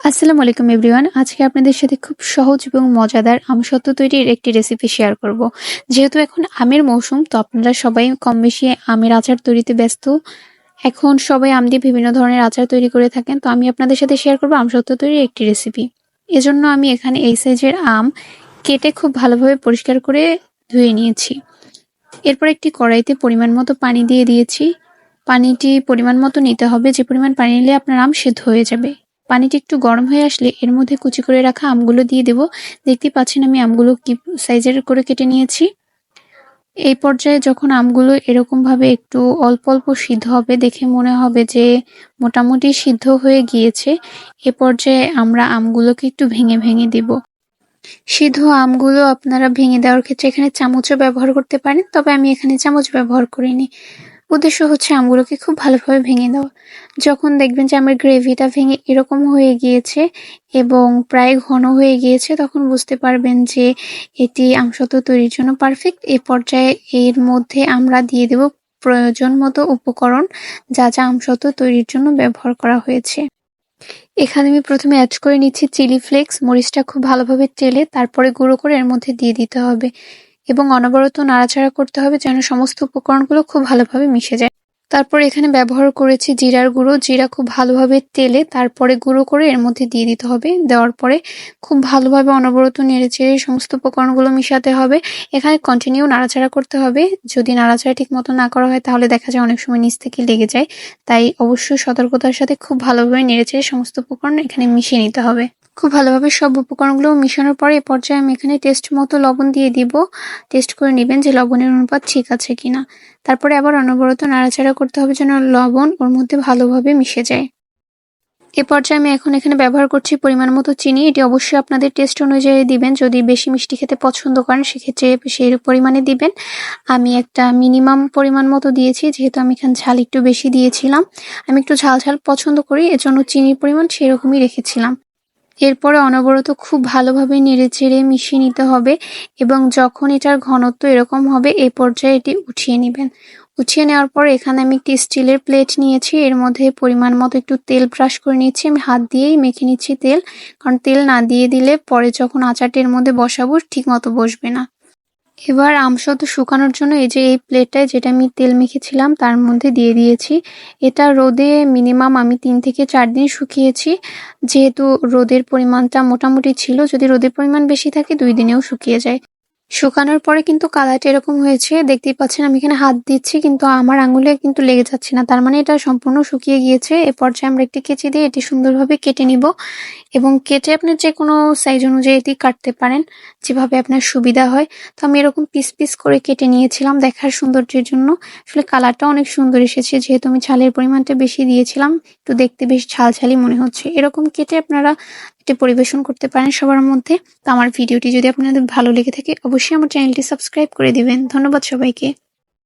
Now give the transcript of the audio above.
আসসালামু আলাইকুম এভরিওয়ান। আজকে আপনাদের সাথে খুব সহজ এবং মজাদার আমসত্ত্ব তৈরির একটি রেসিপি শেয়ার করব। যেহেতু এখন আমের মৌসুম, তো আপনারা সবাই কম বেশি আমের আচার তৈরিতে ব্যস্ত। এখন সবাই আম দিয়ে বিভিন্ন ধরনের আচার তৈরি করে থাকেন। তো আমি আপনাদের সাথে শেয়ার করব আমসত্ত্ব তৈরির একটি রেসিপি। এজন্য আমি এখানে এই সাইজের আম কেটে খুব ভালোভাবে পরিষ্কার করে ধুয়ে নিয়েছি। এরপর একটি কড়াইতে পরিমাণ মতো পানি দিয়ে দিয়েছি। পানিটি পরিমাণ মতো নিতে হবে, যে পরিমাণ পানি নিলে আপনার আম সেদ্ধ হয়ে যাবে। পানিটি একটু গরম হয়ে আসলে এর মধ্যে কুচি করে রাখা আমগুলো দিয়ে দেব। দেখতেই পাচ্ছেন আমি আমগুলো কি সাইজের করে কেটে নিয়েছি। এই পর্যায়ে যখন আমগুলো এরকম ভাবে একটু অল্প অল্প সিদ্ধ হবে, দেখে মনে হবে যে মোটামুটি সিদ্ধ হয়ে গিয়েছে, এ পর্যায়ে আমরা আমগুলোকে একটু ভেঙে ভেঙে দেব। সিদ্ধ আমগুলো আপনারা ভেঙে দেওয়ার ক্ষেত্রে এখানে চামচও ব্যবহার করতে পারেন, তবে আমি এখানে চামচ ব্যবহার করিনি। উদ্দেশ্য হচ্ছে আমগুলোকে খুব ভালোভাবে ভেঙে দেওয়া। যখন দেখবেন যে আমার গ্রেভিটা ভেঙে এরকম হয়ে গিয়েছে এবং প্রায় ঘন হয়ে গিয়েছে, তখন বুঝতে পারবেন যে এটি আমসত্ত্ব তৈরির জন্য পারফেক্ট। এই পর্যায়ে এর মধ্যে আমরা দিয়ে দেব প্রয়োজন মতো উপকরণ, যা যা আমসত্ত্ব তৈরির জন্য ব্যবহার করা হয়েছে। এখানে আমি প্রথমে অ্যাড করে নিচ্ছি চিলি ফ্লেক্স। মরিচটা খুব ভালোভাবে তেলে তারপরে গুঁড়ো করে এর মধ্যে দিয়ে দিতে হবে এবং অনবরত নাড়াচাড়া করতে হবে যেন সমস্ত উপকরণগুলো খুব ভালোভাবে মিশে যায়। তারপর এখানে ব্যবহার করেছি জিরার গুঁড়ো। জিরা খুব ভালোভাবে তেলে তারপরে গুঁড়ো করে এর মধ্যে দিয়ে দিতে হবে। দেওয়ার পরে খুব ভালোভাবে অনবরত নেড়েচেড়ে সমস্ত উপকরণগুলো মিশাতে হবে। এখানে কন্টিনিউ নাড়াচাড়া করতে হবে। যদি নাড়াচাড়া ঠিক মতো না করা হয় তাহলে দেখা যায় অনেক সময় নিচ থেকে লেগে যায়। তাই অবশ্যই সতর্কতার সাথে খুব ভালোভাবে নেড়েচেড়ে সমস্ত উপকরণ এখানে মিশিয়ে নিতে হবে। খুব ভালোভাবে সব উপকরণগুলো মিশানোর পরে এ পর্যায়ে আমি এখানে টেস্ট মতো লবণ দিয়ে দিব। টেস্ট করে নেবেন যে লবণের অনুপাত ঠিক আছে কিনা। তারপরে আবার অনবরত নাড়াচাড়া করতে হবে যেন লবণ ওর মধ্যে ভালোভাবে মিশে যায়। এ পর্যায়ে আমি এখন এখানে ব্যবহার করছি পরিমাণ মতো চিনি। এটি অবশ্যই আপনাদের টেস্ট অনুযায়ী দিবেন। যদি বেশি মিষ্টি খেতে পছন্দ করেন সেক্ষেত্রে সেই পরিমাণে দিবেন। আমি একটা মিনিমাম পরিমাণ মতো দিয়েছি, যেহেতু আমি এখানে ঝাল একটু বেশি দিয়েছিলাম। আমি একটু ঝাল ঝাল পছন্দ করি, এজন্য চিনির পরিমাণ সেরকমই রেখেছিলাম। এরপরে অনবরত খুব ভালোভাবে নেড়েচেড়ে মিশিয়ে নিতে হবে এবং যখন এটার ঘনত্ব এরকম হবে এই পর্যায়ে এটি উঠিয়ে নেবেন। উঠিয়ে নেওয়ার পর এখানে আমি একটি স্টিলের প্লেট নিয়েছি। এর মধ্যে পরিমাণ মতো একটু তেল ব্রাশ করে নিচ্ছি। আমি হাত দিয়েই মেখে নিচ্ছি তেল, কারণ তেল না দিয়ে দিলে পরে যখন আচারটা এর মধ্যে বসাবো ঠিক মতো বসবে না। এবার আমসত্ত্ব শুকানোর জন্য এই যে এই প্লেটটায় যেটা আমি তেল মেখেছিলাম তার মধ্যে দিয়ে দিয়েছি। এটা রোদে মিনিমাম আমি 3 থেকে 4 দিন শুকিয়েছি। যেহেতু রোদের পরিমাণটা মোটামুটি ছিল, যদি রোদের পরিমাণ বেশি থাকে 2 দিনেও শুকিয়ে যায়। শুকানোর পরে কিন্তু কালারটা এরকম হয়েছে, দেখতেই পাচ্ছেন আমি এখানে হাত দিচ্ছি কিন্তু আমার আঙুলে কিন্তু লেগে যাচ্ছে না, তার মানে এটা সম্পূর্ণ শুকিয়ে গিয়েছে। এ পর্যায়ে আমরা একটি কেচি দিয়ে এটি সুন্দরভাবে কেটে নিব এবং কেটে আপনি যে কোনো সাইজ অনুযায়ী এটি কাটতে পারেন, যেভাবে আপনার সুবিধা হয়। তো আমি এরকম পিস পিস করে কেটে নিয়েছিলাম দেখার সৌন্দর্যের জন্য। আসলে কালারটা অনেক সুন্দর এসেছে, যেহেতু আমি ঝালের পরিমাণটা বেশি দিয়েছিলাম, একটু দেখতে বেশ ঝাল ঝালই মনে হচ্ছে। এরকম কেটে আপনারা এটি পরিবেশন করতে পারেন সবার মধ্যে। তো আমার ভিডিওটি যদি আপনাদের ভালো লেগে থাকে অবশ্যই আমার চ্যানেলটি সাবস্ক্রাইব করে দিবেন। ধন্যবাদ সবাইকে।